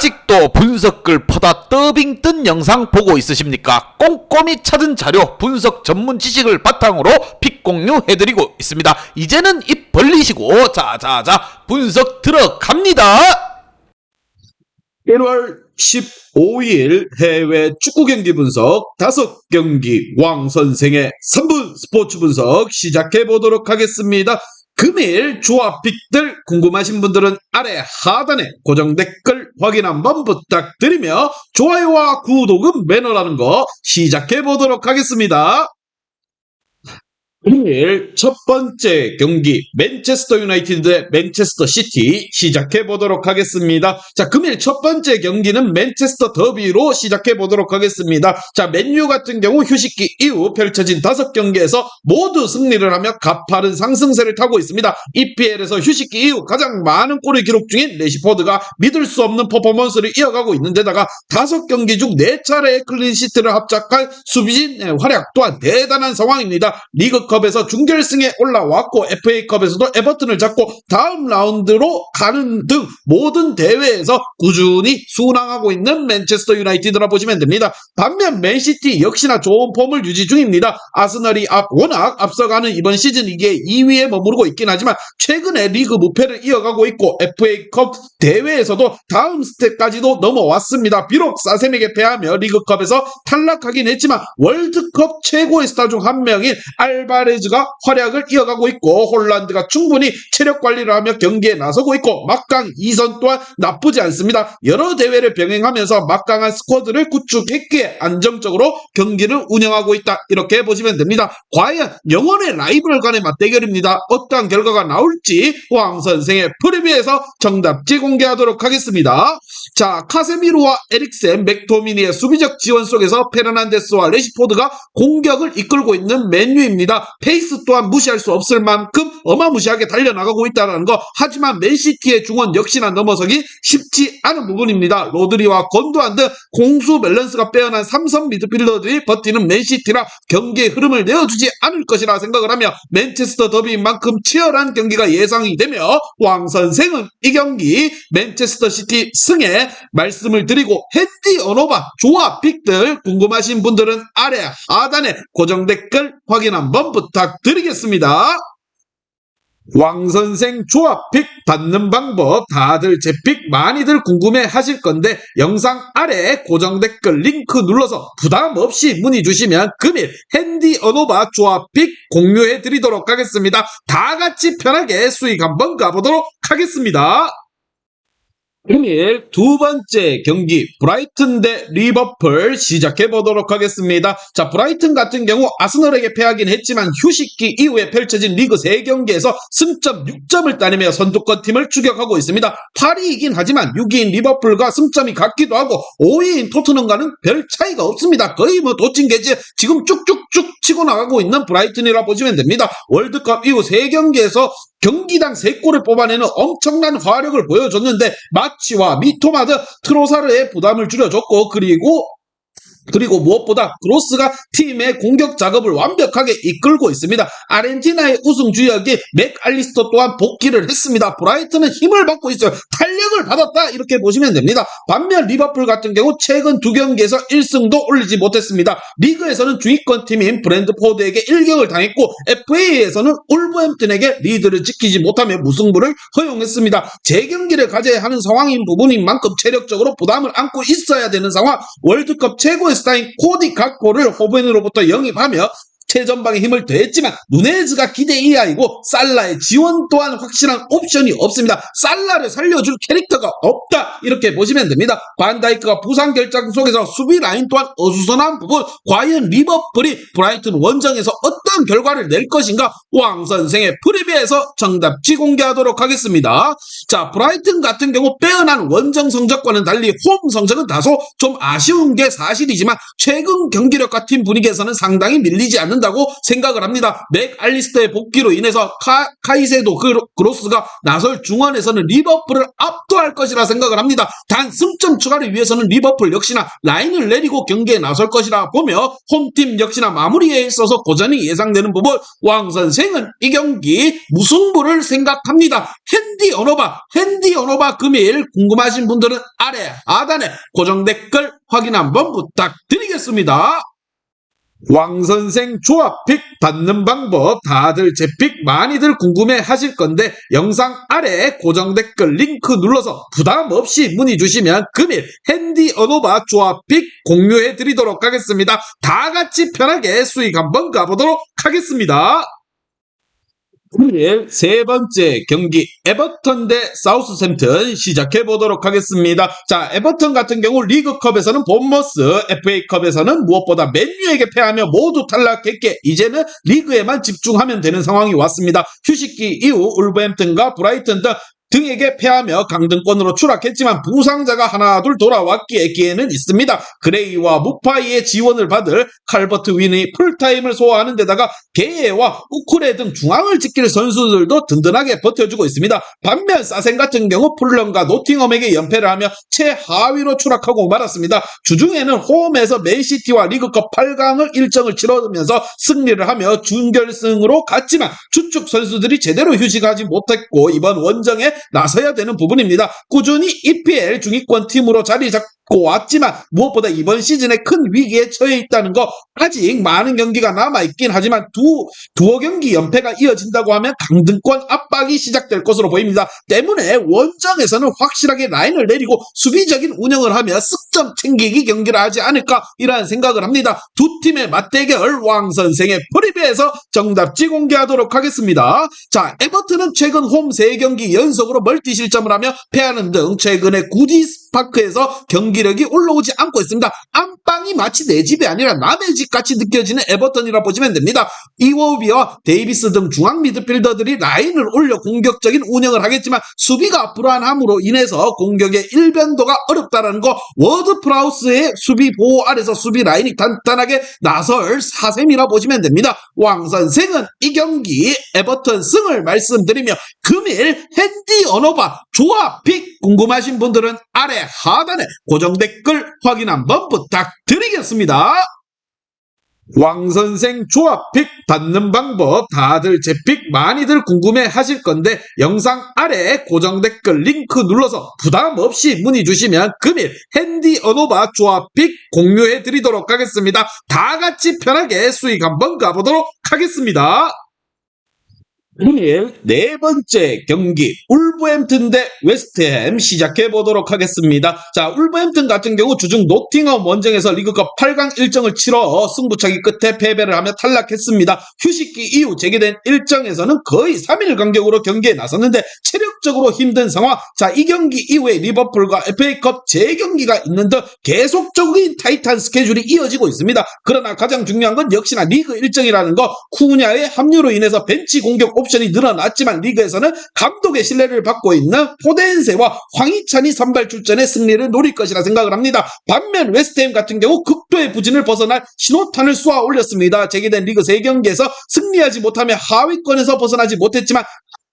아직도 분석글 퍼다 더빙 뜬 영상 보고 있으십니까? 꼼꼼히 찾은 자료, 분석 전문 지식을 바탕으로 픽 공유해드리고 있습니다. 이제는 입 벌리시고 자자자 분석 들어갑니다. 1월 15일 해외 축구 경기 분석 5경기 왕 선생의 3분 스포츠 분석 시작해 보도록 하겠습니다. 금일 조합픽들 궁금하신 분들은 아래 하단에 고정 댓글 확인 한번 부탁드리며 좋아요와 구독은 매너라는 거 시작해 보도록 하겠습니다. 금일 첫 번째 경기 맨체스터 유나이티드 대 맨체스터 시티 시작해 보도록 하겠습니다. 자, 금일 첫 번째 경기는 맨체스터 더비로 시작해 보도록 하겠습니다. 자, 맨유 같은 경우 휴식기 이후 펼쳐진 5경기에서 모두 승리를 하며 가파른 상승세를 타고 있습니다. EPL에서 휴식기 이후 가장 많은 골을 기록 중인 레시포드가 믿을 수 없는 퍼포먼스를 이어가고 있는 데다가 5경기 중 4차례의 클린시트를 합작한 수비진의 활약 또한 대단한 상황입니다. 리그컵에서 준결승에 올라왔고 FA컵에서도 에버튼을 잡고 다음 라운드로 가는 등 모든 대회에서 꾸준히 순항하고 있는 맨체스터 유나이티드라 보시면 됩니다. 반면 맨시티 역시나 좋은 폼을 유지 중입니다. 아스널이 워낙 앞서가는 이번 시즌 리그의 2위에 머무르고 있긴 하지만 최근에 리그 무패를 이어가고 있고 FA컵 대회에서도 다음 스텝까지도 넘어왔습니다. 비록 사셈에게 패하며 리그컵에서 탈락하긴 했지만 월드컵 최고의 스타 중 한 명인 알바레즈가 활약을 이어가고 있고 홀란드가 충분히 체력 관리를 하며 경기에 나서고 있고 막강 2선 또한 나쁘지 않습니다. 여러 대회를 병행하면서 막강한 스쿼드를 구축했기에 안정적으로 경기를 운영하고 있다, 이렇게 보시면 됩니다. 과연 영원의 라이벌 간의 맞대결입니다. 어떠한 결과가 나올지 왕 선생의 프리뷰에서 정답지 공개하도록 하겠습니다. 자, 카세미로와 에릭센, 맥토미니의 수비적 지원 속에서 페르난데스와 레시포드가 공격을 이끌고 있는 맨유입니다. 페이스 또한 무시할 수 없을 만큼 어마무시하게 달려나가고 있다는 거. 하지만 맨시티의 중원 역시나 넘어서기 쉽지 않은 부분입니다. 로드리와 건도안 등 공수 밸런스가 빼어난 3선 미드필더들이 버티는 맨시티라 경기의 흐름을 내어주지 않을 것이라 생각을 하며 맨체스터 더비인 만큼 치열한 경기가 예상이 되며 왕 선생은 이 경기 맨체스터 시티 승에 말씀을 드리고 핸디 언어바 조합픽들 궁금하신 분들은 아래 하단에 고정 댓글 확인 한번 부탁드리겠습니다. 왕선생 조합픽 받는 방법 다들 제 픽 많이들 궁금해 하실 건데 영상 아래 고정 댓글 링크 눌러서 부담 없이 문의 주시면 금일 핸디 언어바 조합픽 공유해 드리도록 하겠습니다. 다 같이 편하게 수익 한번 가보도록 하겠습니다. 금일 두 번째 경기 브라이튼 대 리버풀 시작해 보도록 하겠습니다. 자, 브라이튼 같은 경우 아스널에게 패하긴 했지만 휴식기 이후에 펼쳐진 리그 3경기에서 승점 6점을 따내며 선두권 팀을 추격하고 있습니다. 8위이긴 하지만 6위인 리버풀과 승점이 같기도 하고 5위인 토트넘과는 별 차이가 없습니다. 거의 뭐 도찐개지 지금 쭉쭉쭉 치고 나가고 있는 브라이튼이라 보시면 됩니다. 월드컵 이후 3경기에서 경기당 3골을 뽑아내는 엄청난 화력을 보여줬는데 마치와 미토마드 트로사르의 부담을 줄여줬고 그리고 무엇보다 크로스가 팀의 공격 작업을 완벽하게 이끌고 있습니다. 아르헨티나의 우승 주역이 맥알리스터 또한 복귀를 했습니다. 브라이튼은 힘을 받고 있어요. 탄력을 받았다, 이렇게 보시면 됩니다. 반면 리버풀 같은 경우 최근 2경기에서 1승도 올리지 못했습니다. 리그에서는 중위권 팀인 브랜드포드에게 1경을 당했고 FA에서는 울버햄튼에게 리드를 지키지 못하며 무승부를 허용했습니다. 재경기를 가져야 하는 상황인 부분인 만큼 체력적으로 부담을 안고 있어야 되는 상황. 월드컵 최고의 스타인 코디 각포를 호벤으로부터 영입하며 최전방에 힘을 더했지만 누네즈가 기대 이하이고 살라의 지원 또한 확실한 옵션이 없습니다. 살라를 살려줄 캐릭터가 없다, 이렇게 보시면 됩니다. 반다이크가 부상 결장 속에서 수비 라인 또한 어수선한 부분. 과연 리버풀이 브라이튼 원정에서 어떤 결과를 낼 것인가 왕 선생의 프리뷰에서 정답지 공개하도록 하겠습니다. 자, 브라이튼 같은 경우 빼어난 원정 성적과는 달리 홈 성적은 다소 좀 아쉬운 게 사실이지만 최근 경기력과 팀 분위기에서는 상당히 밀리지 않는 않는다고 생각을 합니다. 맥알리스터의 복귀로 인해서 카이세도 그로스가 나설 중원에서는 리버풀을 압도할 것이라 생각을 합니다. 단 승점 추가를 위해서는 리버풀 역시나 라인을 내리고 경기에 나설 것이라 보며 홈팀 역시나 마무리에 있어서 고전이 예상되는 부분 왕 선생은 이 경기 무승부를 생각합니다. 핸디 언어바 금일 궁금하신 분들은 아래 하단에 고정 댓글 확인 한번 부탁드리겠습니다. 왕선생 조합픽 받는 방법 다들 제 픽 많이들 궁금해 하실 건데 영상 아래 고정 댓글 링크 눌러서 부담 없이 문의 주시면 금일 핸디 언어바 조합픽 공유해 드리도록 하겠습니다. 다 같이 편하게 수익 한번 가보도록 하겠습니다. 금일 세 번째 경기 에버턴 대 사우스햄튼 시작해 보도록 하겠습니다. 자, 에버턴 같은 경우 리그컵에서는 본머스, FA컵에서는 무엇보다 맨유에게 패하며 모두 탈락했기에 이제는 리그에만 집중하면 되는 상황이 왔습니다. 휴식기 이후 울버햄튼과 브라이튼 등에게 패하며 강등권으로 추락했지만 부상자가 하나둘 돌아왔기에 기회는 있습니다. 그레이와 무파이의 지원을 받을 칼버트 윈이 풀타임을 소화하는 데다가 게예와 우쿠레 등 중앙을 지킬 선수들도 든든하게 버텨주고 있습니다. 반면 사센 같은 경우 풀럼과 노팅엄에게 연패를 하며 최하위로 추락하고 말았습니다. 주중에는 홈에서 맨시티와 리그컵 8강을 일정을 치르면서 승리를 하며 준결승으로 갔지만 주축 선수들이 제대로 휴식하지 못했고 이번 원정에 나서야 되는 부분입니다. 꾸준히 EPL 중위권 팀으로 자리 잡고 왔지만 무엇보다 이번 시즌에 큰 위기에 처해 있다는 거 아직 많은 경기가 남아있긴 하지만 두어 경기 연패가 이어진다고 하면 강등권 압박이 시작될 것으로 보입니다. 때문에 원정에서는 확실하게 라인을 내리고 수비적인 운영을 하며 승점 챙기기 경기를 하지 않을까 이라는 생각을 합니다. 두 팀의 맞대결 왕선생의 프리뷰에서 정답지 공개하도록 하겠습니다. 자, 에버튼은 최근 홈 3경기 연속으로 멀티 실점을 하며 패하는 등 최근에 구디스파크에서 경기력이 올라오지 않고 있습니다. 안방이 마치 내 집이 아니라 남의 집 같이 느껴지는 에버턴이라 보시면 됩니다. 이워비와 데이비스 등 중앙 미드필더들이 라인을 올려 공격적인 운영을 하겠지만 수비가 불안함으로 인해서 공격의 일변도가 어렵다는 거 워드프라우스의 수비 보호 아래서 수비 라인이 단단하게 나설 사셈이라 보시면 됩니다. 왕 선생은 이 경기 에버턴 승을 말씀드리며 금일 핸디 언어바 조합픽 궁금하신 분들은 아래 하단에 고정 댓글 확인 한번 부탁드리겠습니다. 왕선생 조합픽 받는 방법 다들 제 픽 많이들 궁금해 하실 건데 영상 아래 고정 댓글 링크 눌러서 부담 없이 문의 주시면 금일 핸디 언어바 조합픽 공유해 드리도록 하겠습니다. 다 같이 편하게 수익 한번 가보도록 하겠습니다. 금일 네 번째 경기 울버햄튼 대 웨스트햄 시작해 보도록 하겠습니다. 자, 울버햄튼 같은 경우 주중 노팅엄 원정에서 리그컵 8강 일정을 치러 승부차기 끝에 패배를 하며 탈락했습니다. 휴식기 이후 재개된 일정에서는 거의 3일 간격으로 경기에 나섰는데 체력적으로 힘든 상황. 자, 이 경기 이후에 리버풀과 FA컵 재경기가 있는 등 계속적인 타이트한 스케줄이 이어지고 있습니다. 그러나 가장 중요한 건 역시나 리그 일정이라는 거 쿠냐의 합류로 인해서 벤치 공격 옵션이 늘어났지만 리그에서는 감독의 신뢰를 받고 있는 포덴세와 황희찬이 선발 출전에 승리를 노릴 것이라 생각을 합니다. 반면 웨스트햄 같은 경우 극도의 부진을 벗어날 신호탄을 쏘아 올렸습니다. 재개된 리그 3경기에서 승리하지 못하며 하위권에서 벗어나지 못했지만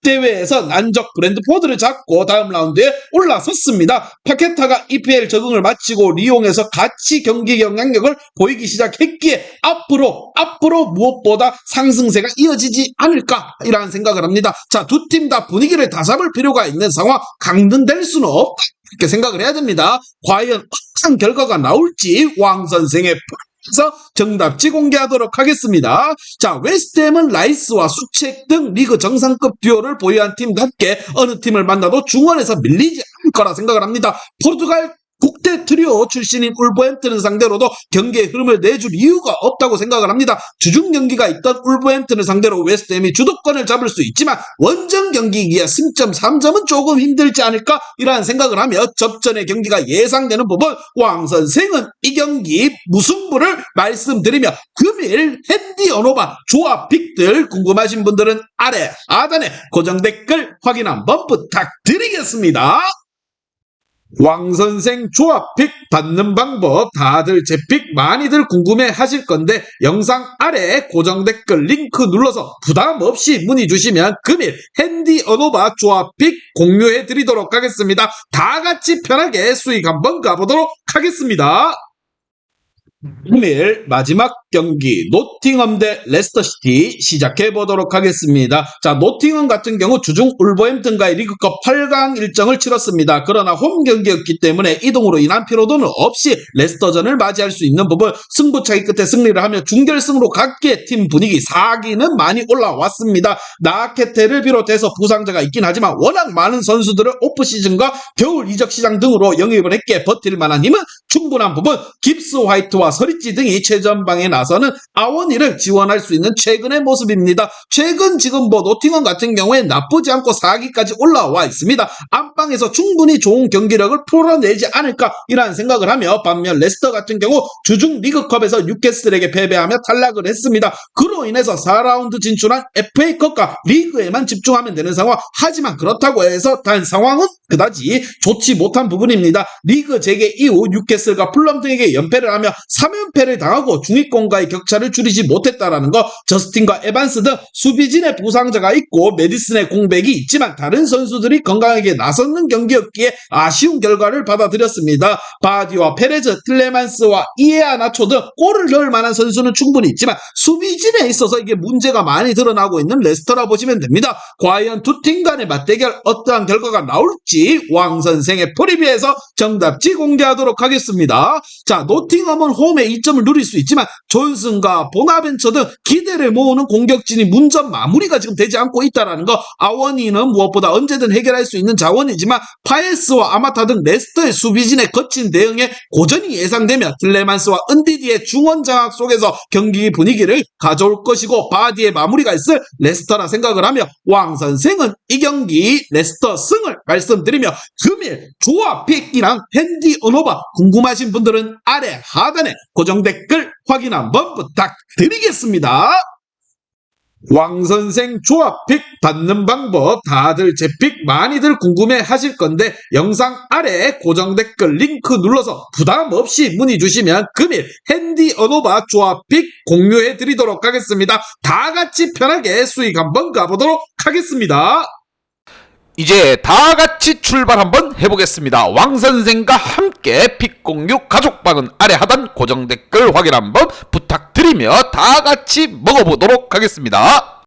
대회에서 난적 브랜드포드를 잡고 다음 라운드에 올라섰습니다. 파케타가 EPL 적응을 마치고 리옹에서 같이 경기 영향력을 보이기 시작했기에 앞으로 무엇보다 상승세가 이어지지 않을까 이라는 생각을 합니다. 자, 두 팀 다 분위기를 다잡을 필요가 있는 상황, 강등될 수는 없다 이렇게 생각을 해야 됩니다. 과연 어떤 결과가 나올지 왕 선생의 그래서 정답지 공개하도록 하겠습니다. 자, 웨스트햄은 라이스와 수책 등 리그 정상급 듀오를 보유한 팀답게 어느 팀을 만나도 중원에서 밀리지 않을 거라 생각을 합니다. 포르투갈 국대 트리오 출신인 울버햄튼을 상대로도 경기의 흐름을 내줄 이유가 없다고 생각을 합니다. 주중 경기가 있던 울버햄튼을 상대로 웨스트햄이 주도권을 잡을 수 있지만 원정 경기이기에 승점 3점은 조금 힘들지 않을까 이라는 생각을 하며 접전의 경기가 예상되는 부분 왕 선생은 이 경기 무승부를 말씀드리며 금일 핸디 언어바 조합 픽들 궁금하신 분들은 아래 하단에 고정 댓글 확인 한번 부탁드리겠습니다. 왕선생 조합픽 받는 방법 다들 제 픽 많이들 궁금해 하실 건데 영상 아래 고정 댓글 링크 눌러서 부담 없이 문의 주시면 금일 핸디 언오바 조합픽 공유해 드리도록 하겠습니다. 다 같이 편하게 수익 한번 가보도록 하겠습니다. 금일 마지막 경기 노팅엄 대 레스터시티 시작해 보도록 하겠습니다. 자, 노팅엄 같은 경우 주중 울버햄튼과의 리그컵 8강 일정을 치렀습니다. 그러나 홈 경기였기 때문에 이동으로 인한 피로도는 없이 레스터전을 맞이할 수 있는 부분 승부차기 끝에 승리를 하며 중결승으로 각계 팀 분위기 사기는 많이 올라왔습니다. 나케테를 비롯해서 부상자가 있긴 하지만 워낙 많은 선수들을 오프시즌과 겨울 이적 시장 등으로 영입을 했기에 버틸 만한 힘은 충분한 부분 깁스 화이트와 서리찌 등이 최전방에 나서는 아워니를 지원할 수 있는 최근의 모습입니다. 최근 지금 노팅엄 같은 경우에 나쁘지 않고 4기까지 올라와 있습니다. 안방에서 충분히 좋은 경기력을 풀어내지 않을까 이라는 생각을 하며 반면 레스터 같은 경우 주중 리그컵에서 뉴캐슬에게 패배하며 탈락을 했습니다. 그로 인해서 4라운드 진출한 FA컵과 리그에만 집중하면 되는 상황. 하지만 그렇다고 해서 단 상황은 그다지 좋지 못한 부분입니다. 리그 재개 이후 뉴캐슬과 풀럼 등에게 연패를 하며 3연패를 당하고 중위권과의 격차를 줄이지 못했다라는 것, 저스틴과 에반스 등 수비진의 부상자가 있고 메디슨의 공백이 있지만 다른 선수들이 건강하게 나서는 경기였기에 아쉬운 결과를 받아들였습니다. 바디와 페레즈, 틸레만스와 이에아 나초 등 골을 넣을 만한 선수는 충분히 있지만 수비진에 있어서 이게 문제가 많이 드러나고 있는 레스터라 보시면 됩니다. 과연 두 팀 간의 맞대결 어떠한 결과가 나올지 왕선생의 프리뷰에서 정답지 공개하도록 하겠습니다. 자, 노팅엄은 홈에 2점을 누릴 수 있지만 존슨과 보나벤처 등 기대를 모으는 공격진이 문전 마무리가 지금 되지 않고 있다는 거. 아워니는 무엇보다 언제든 해결할 수 있는 자원이지만 파에스와 아마타 등 레스터의 수비진의 거친 대응에 고전이 예상되며 틸레만스와 은디디의 중원 장악 속에서 경기 분위기를 가져올 것이고 바디의 마무리가 있을 레스터라 생각을 하며 왕선생은 이 경기 레스터 승을 말씀드리며 금일 조합픽이랑 핸디 언오바 궁금하신 분들은 아래 하단에 고정 댓글 확인 한번 부탁드리겠습니다. 왕선생 조합픽 받는 방법 다들 제 픽 많이들 궁금해 하실 건데 영상 아래 고정 댓글 링크 눌러서 부담 없이 문의 주시면 금일 핸디 언오바 조합픽 공유해 드리도록 하겠습니다. 다 같이 편하게 수익 한번 가보도록 하겠습니다. 이제 다 같이 출발 한번 해보겠습니다. 왕선생과 함께 픽 공유 가족방은 아래 하단 고정 댓글 확인 한번 부탁드리며 다 같이 먹어보도록 하겠습니다.